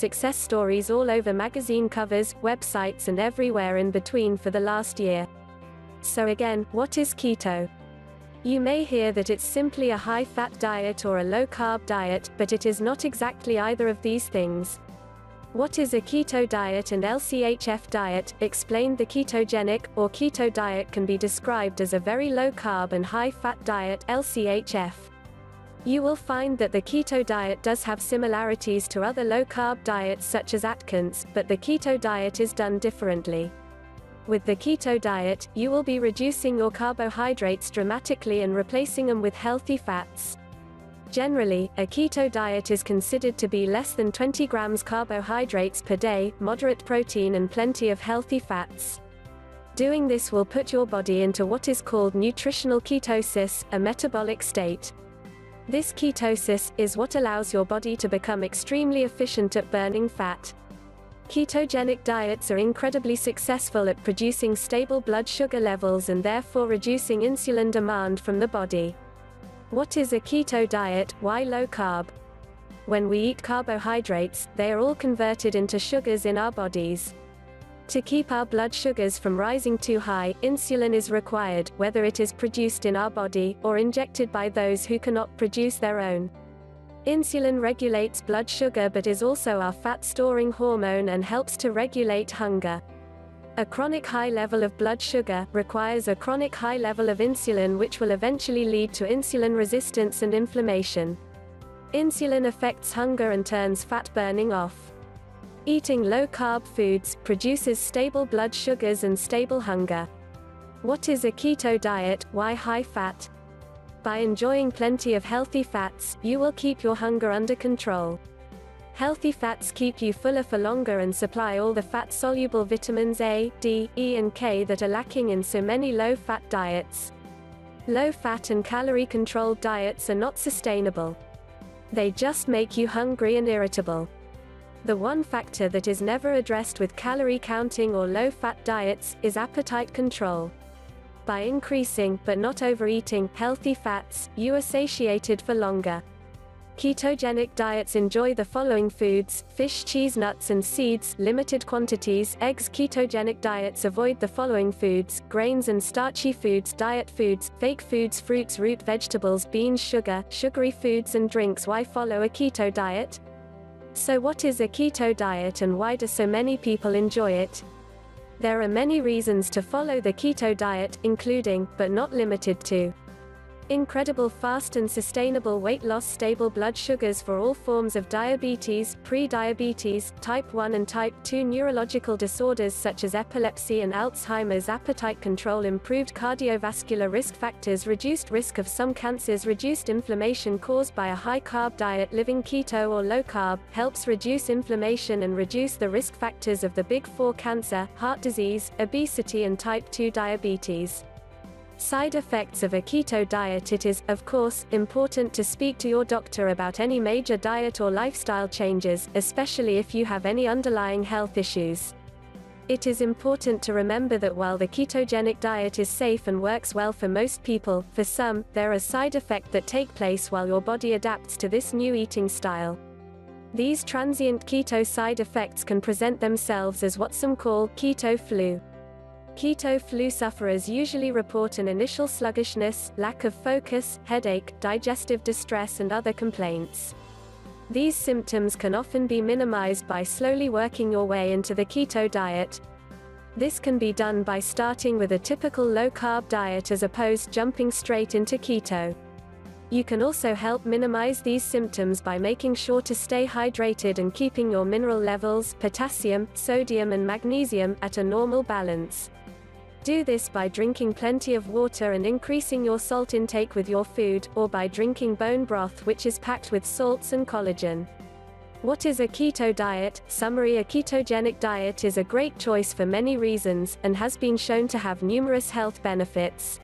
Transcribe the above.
success stories all over magazine covers, websites and everywhere in between for the last year. So again, what is keto? You may hear that it's simply a high-fat diet or a low-carb diet, but it is not exactly either of these things. What is a keto diet and LCHF diet? Explained. The ketogenic, or keto diet can be described as a very low-carb and high-fat diet, LCHF. You will find that the keto diet does have similarities to other low-carb diets such as Atkins, but the keto diet is done differently. With the keto diet, you will be reducing your carbohydrates dramatically and replacing them with healthy fats. Generally, a keto diet is considered to be less than 20 grams carbohydrates per day, moderate protein and plenty of healthy fats. Doing this will put your body into what is called nutritional ketosis, a metabolic state. This ketosis is what allows your body to become extremely efficient at burning fat. Ketogenic diets are incredibly successful at producing stable blood sugar levels and therefore reducing insulin demand from the body. What is a keto diet? Why low carb? When we eat carbohydrates, they are all converted into sugars in our bodies. To keep our blood sugars from rising too high, insulin is required, whether it is produced in our body, or injected by those who cannot produce their own. Insulin regulates blood sugar but is also our fat-storing hormone and helps to regulate hunger. A chronic high level of blood sugar requires a chronic high level of insulin, which will eventually lead to insulin resistance and inflammation. Insulin affects hunger and turns fat burning off. Eating low-carb foods produces stable blood sugars and stable hunger. What is a keto diet? Why high fat? By enjoying plenty of healthy fats, you will keep your hunger under control. Healthy fats keep you fuller for longer and supply all the fat-soluble vitamins A, D, E and K that are lacking in so many low-fat diets. Low-fat and calorie-controlled diets are not sustainable. They just make you hungry and irritable. The one factor that is never addressed with calorie counting or low-fat diets is appetite control. By increasing, but not overeating, healthy fats, you are satiated for longer. Ketogenic diets enjoy the following foods: fish, cheese, nuts and seeds, limited quantities, eggs. Ketogenic diets avoid the following foods: grains and starchy foods, diet foods, fake foods, fruits, root vegetables, beans, sugar, sugary foods and drinks. Why follow a keto diet? So what is a keto diet and why do so many people enjoy it? There are many reasons to follow the keto diet, including, but not limited to, incredible fast and sustainable weight loss, stable blood sugars for all forms of diabetes, pre-diabetes, type 1 and type 2 neurological disorders such as epilepsy and Alzheimer's, appetite control, improved cardiovascular risk factors, reduced risk of some cancers, reduced inflammation caused by a high-carb diet. Living keto or low-carb helps reduce inflammation and reduce the risk factors of the big four: cancer, heart disease, obesity and type 2 diabetes. Side effects of a keto diet. It is, of course, important to speak to your doctor about any major diet or lifestyle changes, especially if you have any underlying health issues. It is important to remember that while the ketogenic diet is safe and works well for most people, for some, there are side effects that take place while your body adapts to this new eating style. These transient keto side effects can present themselves as what some call keto flu. Keto flu sufferers usually report an initial sluggishness, lack of focus, headache, digestive distress and other complaints. These symptoms can often be minimized by slowly working your way into the keto diet. This can be done by starting with a typical low-carb diet as opposed to jumping straight into keto. You can also help minimize these symptoms by making sure to stay hydrated and keeping your mineral levels, potassium, sodium and magnesium, at a normal balance. Do this by drinking plenty of water and increasing your salt intake with your food, or by drinking bone broth, which is packed with salts and collagen. What is a keto diet? Summary: a ketogenic diet is a great choice for many reasons, and has been shown to have numerous health benefits.